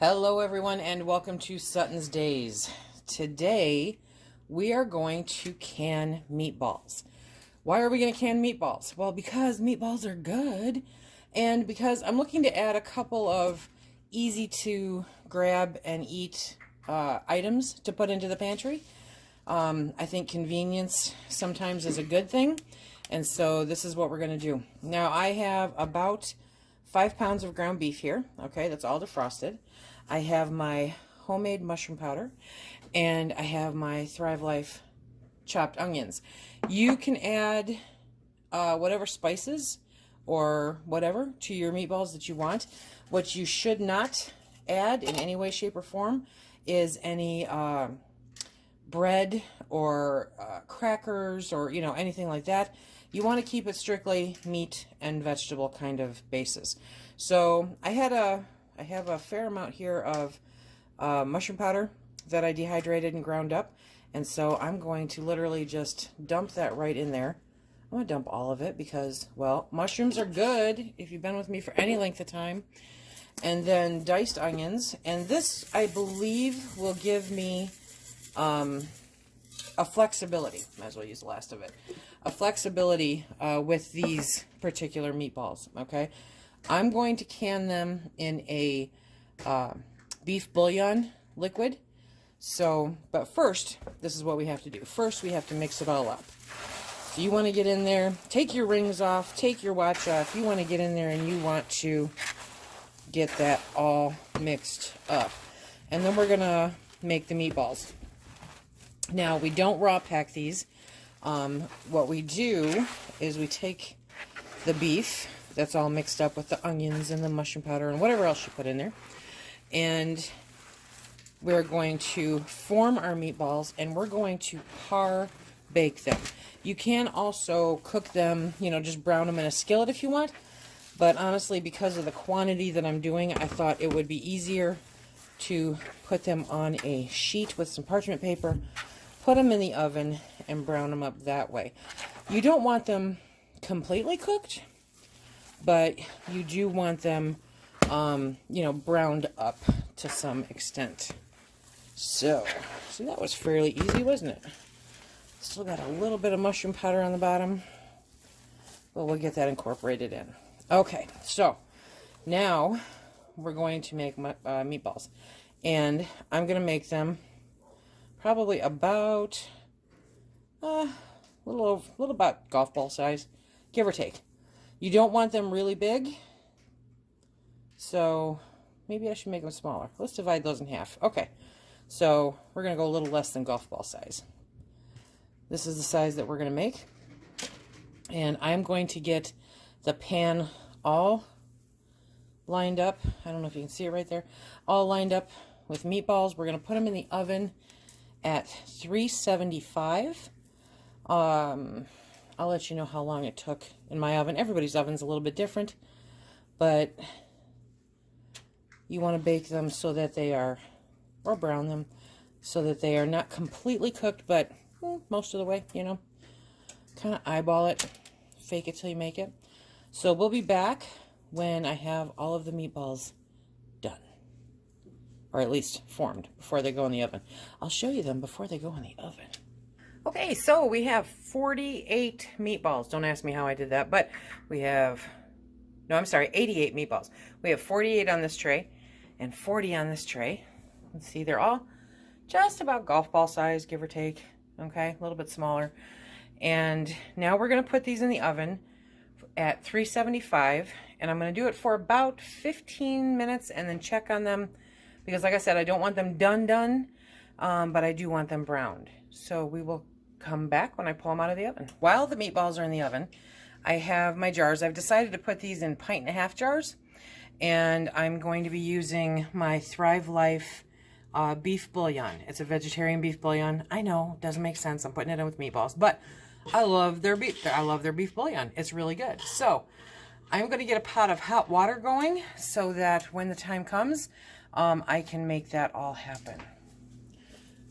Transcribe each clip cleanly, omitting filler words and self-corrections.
Hello everyone and welcome to SuttonsDaze. Today we are going to can meatballs. Why are we going to can meatballs? Well, because meatballs are good and because I'm looking to add a couple of easy to grab and eat items to put into the pantry. I think convenience sometimes is a good thing, and so this is what we're going to do. Now I have about 5 pounds of ground beef here. Okay, that's all defrosted. I have my homemade mushroom powder, and I have my Thrive Life chopped onions. You can add whatever spices or whatever to your meatballs that you want. What you should not add in any way, shape, or form is any bread or crackers or anything like that. You want to keep it strictly meat and vegetable kind of basis. So I have a fair amount here of mushroom powder that I dehydrated and ground up, and so I'm going to literally just dump that right in there. I'm going to dump all of it because, well, mushrooms are good if you've been with me for any length of time. And then diced onions, and this I believe will give me a flexibility. Might as well use the last of it. A flexibility with these particular meatballs. Okay, I'm going to can them in a beef bouillon liquid. So, but first, this is what we have to do. First, we have to mix it all up. So you want to get in there, take your rings off, take your watch off. You want to get in there and you want to get that all mixed up. And then we're going to make the meatballs. Now, we don't raw pack these. What we do is we take the beef that's all mixed up with the onions and the mushroom powder and whatever else you put in there, and we're going to form our meatballs, and we're going to par bake them. You can also cook them, just brown them in a skillet if you want, but honestly, because of the quantity that I'm doing, I thought it would be easier to put them on a sheet with some parchment paper, put them in the oven, and brown them up that way. You don't want them completely cooked, but you do want them, browned up to some extent. So, see, that was fairly easy, wasn't it? Still got a little bit of mushroom powder on the bottom, but we'll get that incorporated in. Okay, so now we're going to make meatballs, and I'm going to make them probably about little about golf ball size, give or take. You don't want them really big, so maybe I should make them smaller. Let's divide those in half. Okay, so we're going to go a little less than golf ball size. This is the size that we're going to make, and I'm going to get the pan all lined up. I don't know if you can see it right there. All lined up with meatballs. We're going to put them in the oven at 375. I'll let you know how long it took in my oven. Everybody's oven's a little bit different, but you want to bake them so that they are, or brown them, so that they are not completely cooked, but most of the way, kind of eyeball it, fake it till you make it. So we'll be back when I have all of the meatballs done, or at least formed before they go in the oven. I'll show you them before they go in the oven. Okay, so we have 48 meatballs. Don't ask me how I did that, but we have, 88 meatballs. We have 48 on this tray and 40 on this tray. Let's see, they're all just about golf ball size, give or take. Okay, a little bit smaller. And now we're going to put these in the oven at 375, and I'm going to do it for about 15 minutes and then check on them, because like I said, I don't want them done, but I do want them browned. So we will come back when I pull them out of the oven. While the meatballs are in the oven, I have my jars. I've decided to put these in 1.5 jars, and I'm going to be using my Thrive Life beef bouillon. It's a vegetarian beef bouillon. I know, doesn't make sense. I'm putting it in with meatballs, but I love their beef bouillon. It's really good. So I'm going to get a pot of hot water going so that when the time comes, I can make that all happen.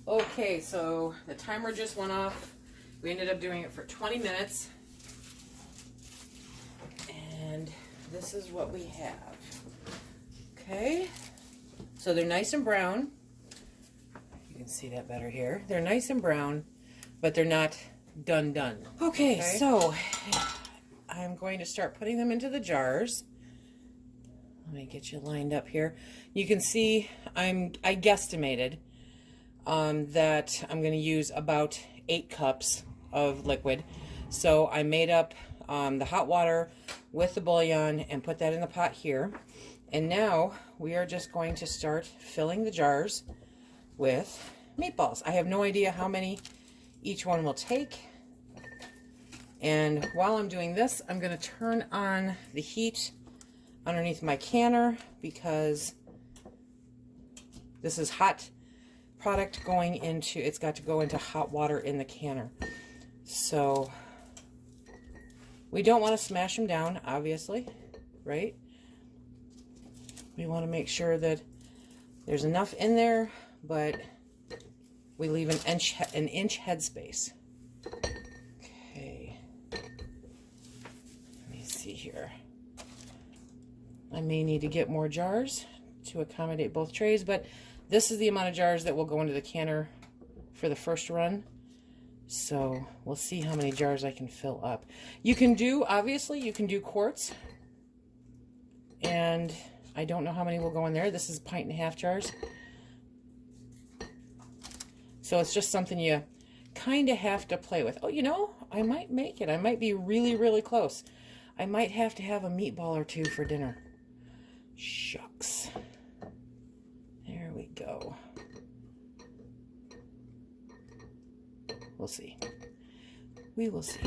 Okay, so the timer just went off. We ended up doing it for 20 minutes. And this is what we have. Okay, So they're nice and brown. You can see that better here. They're nice and brown, but they're not done. Okay, so I'm going to start putting them into the jars. Let me get you lined up here. You can see I guesstimated that I'm going to use about 8 cups of liquid. So I made up the hot water with the bouillon and put that in the pot here. And now we are just going to start filling the jars with meatballs. I have no idea how many each one will take. And while I'm doing this, I'm going to turn on the heat underneath my canner because this is hot product going into, it's got to go into hot water in the canner. So we don't want to smash them down, obviously, right? We want to make sure that there's enough in there, but we leave an inch headspace. Okay. Let me see here. I may need to get more jars to accommodate both trays, but this is the amount of jars that will go into the canner for the first run. So we'll see how many jars I can fill up. You can do, obviously, you can do quarts. And I don't know how many will go in there. This is 1.5 pint jars. So it's just something you kind of have to play with. Oh, you know, I might make it. I might be really, really close. I might have to have a meatball or two for dinner. Shucks. There we go. We'll see. We will see.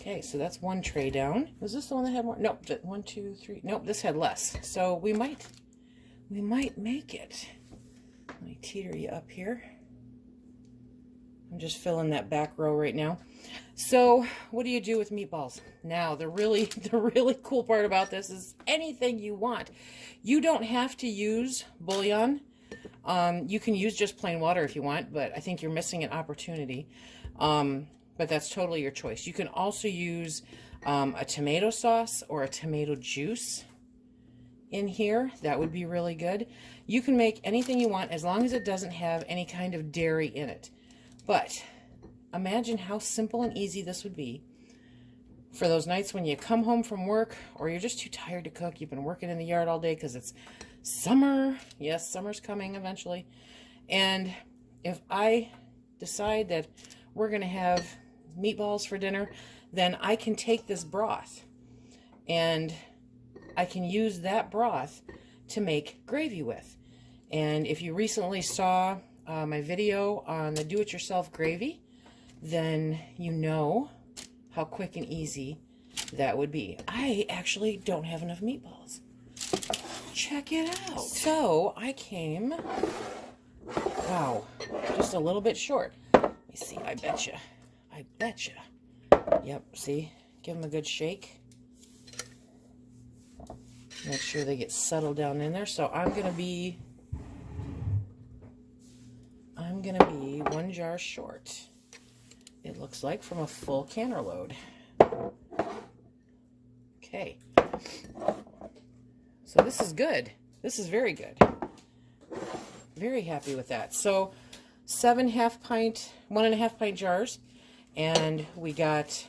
Okay, so that's one tray down. Was this the one that had more? Nope, 1, 2, 3. Nope, this had less. So we might make it. Let me teeter you up here. I'm just filling that back row right now. So what do you do with meatballs? Now, the really cool part about this is anything you want. You don't have to use bouillon. You can use just plain water if you want, but I think you're missing an opportunity. But that's totally your choice. You can also use a tomato sauce or a tomato juice in here. That would be really good. You can make anything you want as long as it doesn't have any kind of dairy in it. But imagine how simple and easy this would be for those nights when you come home from work or you're just too tired to cook. You've been working in the yard all day because it's summer. Yes, summer's coming eventually. And if I decide that we're going to have meatballs for dinner, then I can take this broth and I can use that broth to make gravy with. And if you recently saw my video on the do-it-yourself gravy, then you know how quick and easy that would be. I actually don't have enough meatballs. Check it out. So I came, wow, just a little bit short. Let me see, I betcha. Yep, see, give them a good shake. Make sure they get settled down in there. So I'm gonna be 1 jar short, it looks like, from a full canner load. Okay. So this is good. This is very good. Very happy with that. So 7 1.5 pint jars, and we got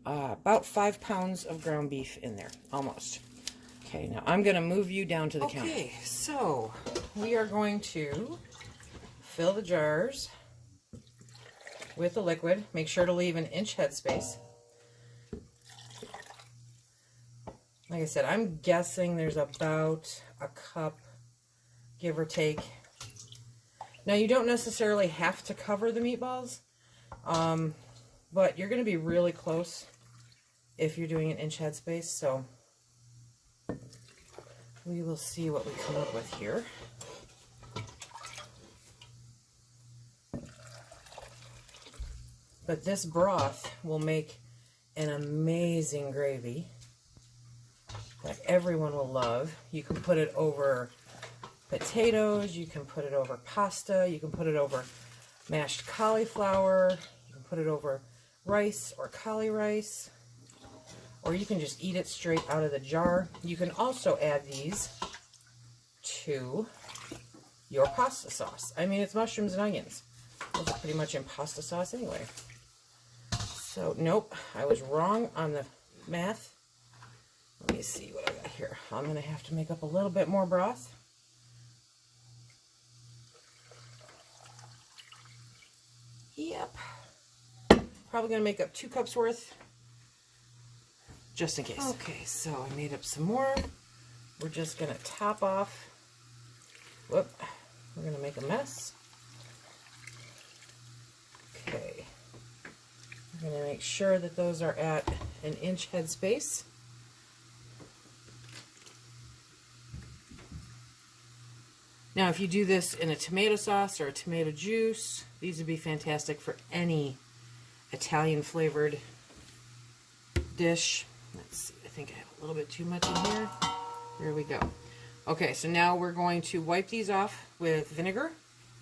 about 5 pounds of ground beef in there, almost. Okay, now I'm going to move you down to the counter. Okay, so we are going to fill the jars with the liquid. Make sure to leave an inch headspace. Like I said, I'm guessing there's about a cup, give or take. Now, you don't necessarily have to cover the meatballs, but you're going to be really close if you're doing an inch headspace, so we will see what we come up with here. But this broth will make an amazing gravy that everyone will love. You can put it over potatoes, you can put it over pasta, you can put it over mashed cauliflower, you can put it over rice or cauli rice, or you can just eat it straight out of the jar. You can also add these to your pasta sauce. I mean, it's mushrooms and onions. Those are pretty much in pasta sauce anyway. So, nope, I was wrong on the math. Let me see what I got here. I'm going to have to make up a little bit more broth. Yep. Probably going to make up 2 cups worth, just in case. Okay, so I made up some more. We're just going to top off. Whoop. We're going to make a mess. Okay. I'm going to make sure that those are at an inch head space. Now, if you do this in a tomato sauce or a tomato juice, these would be fantastic for any Italian flavored dish. Let's see, I think I have a little bit too much in here. There we go. Okay, so now we're going to wipe these off with vinegar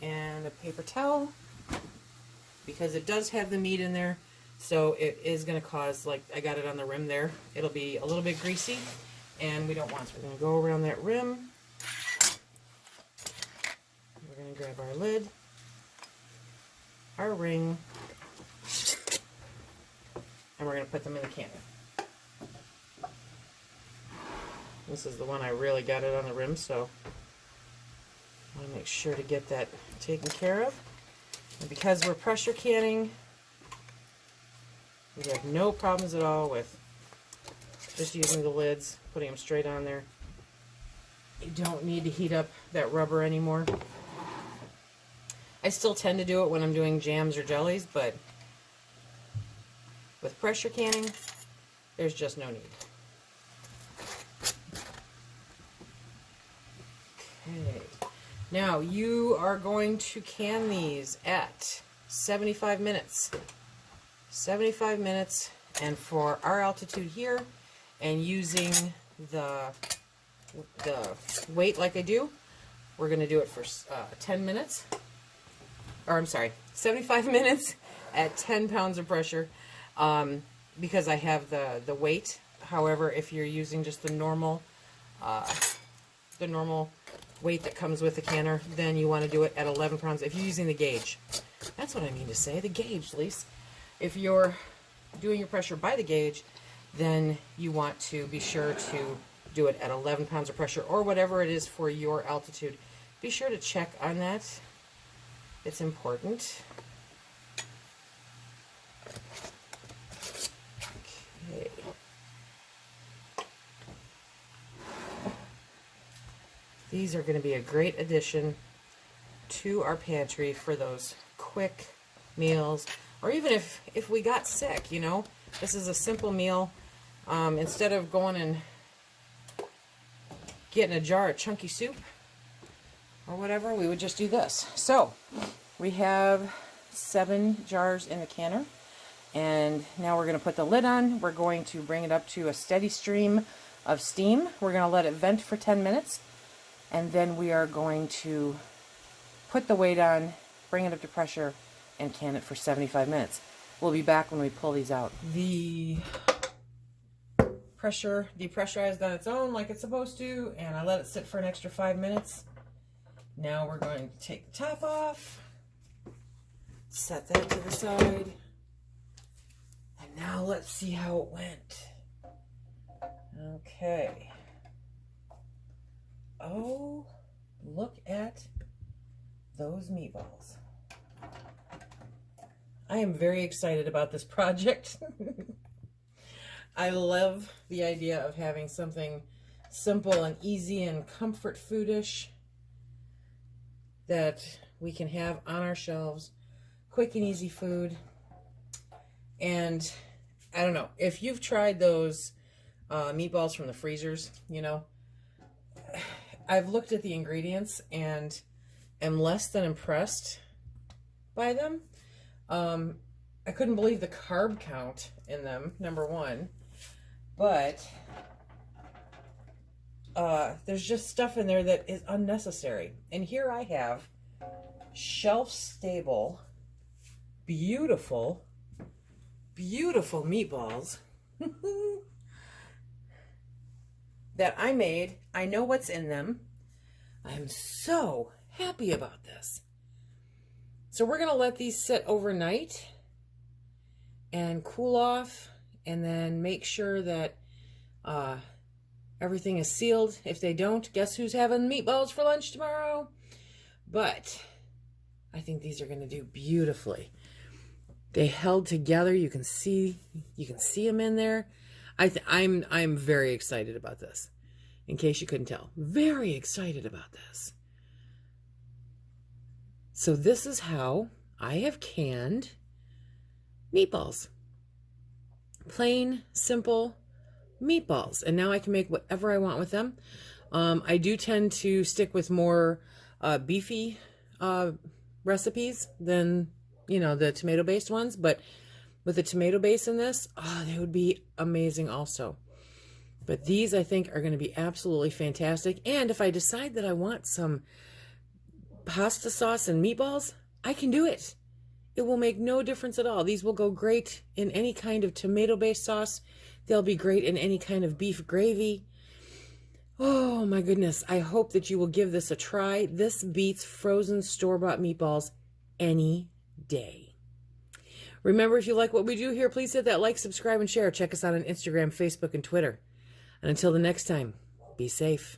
and a paper towel because it does have the meat in there, so it is going to cause, like I got it on the rim there, it'll be a little bit greasy, and we don't want to. We're going to go around that rim. We're going to grab our lid, our ring, and we're going to put them in the canner. This is the one I really got it on the rim, so I want to make sure to get that taken care of. And because we're pressure canning, we have no problems at all with just using the lids, putting them straight on there. You don't need to heat up that rubber anymore. I still tend to do it when I'm doing jams or jellies, but with pressure canning, there's just no need. Okay. Now, you are going to can these at 75 minutes. 75 minutes, and for our altitude here, and using the weight like I do, we're going to do it for 10 minutes. Or, I'm sorry, 75 minutes at 10 pounds of pressure, because I have the weight. However, if you're using just the normal weight that comes with the canner, then you want to do it at 11 pounds. If you're using the gauge, that's what I mean to say, the gauge, Lise. If you're doing your pressure by the gauge, then you want to be sure to do it at 11 pounds of pressure, or whatever it is for your altitude. Be sure to check on that. It's important. Okay. These are going to be a great addition to our pantry for those quick meals, or even if we got sick, you know. This is a simple meal. Instead of going and getting a jar of chunky soup or whatever, we would just do this. So we have 7 jars in the canner, and now we're going to put the lid on. We're going to bring it up to a steady stream of steam. We're going to let it vent for 10 minutes, and then we are going to put the weight on, bring it up to pressure, and can it for 75 minutes. We'll be back when we pull these out. The pressure depressurized on its own like it's supposed to, and I let it sit for an extra 5 minutes. Now we're going to take the top off, set that to the side, and now let's see how it went. Okay. Oh, look at those meatballs. I am very excited about this project. I love the idea of having something simple and easy and comfort foodish that we can have on our shelves. Quick and easy food. And I don't know, if you've tried those meatballs from the freezers, you know, I've looked at the ingredients and am less than impressed by them. I couldn't believe the carb count in them, number one. But there's just stuff in there that is unnecessary. And here I have shelf-stable, beautiful, beautiful meatballs that I made. I know what's in them. I'm so happy about this. So we're going to let these sit overnight and cool off, and then make sure that everything is sealed. If they don't, guess who's having meatballs for lunch tomorrow? But I think these are going to do beautifully. They held together. You can see them in there. I'm very excited about this. In case you couldn't tell, very excited about this. So this is how I have canned meatballs. Plain, simple meatballs. And now I can make whatever I want with them. I do tend to stick with more beefy recipes than, you know, the tomato-based ones. But with the tomato base in this, they would be amazing also. But these, I think, are going to be absolutely fantastic. And if I decide that I want some pasta sauce and meatballs, I can do it. It will make no difference at all. These will go great in any kind of tomato-based sauce. They'll be great in any kind of beef gravy. Oh my goodness. I hope that you will give this a try. This beats frozen store-bought meatballs any day. Remember, if you like what we do here, please hit that like, subscribe, and share. Check us out on Instagram, Facebook, and Twitter. And until the next time, be safe.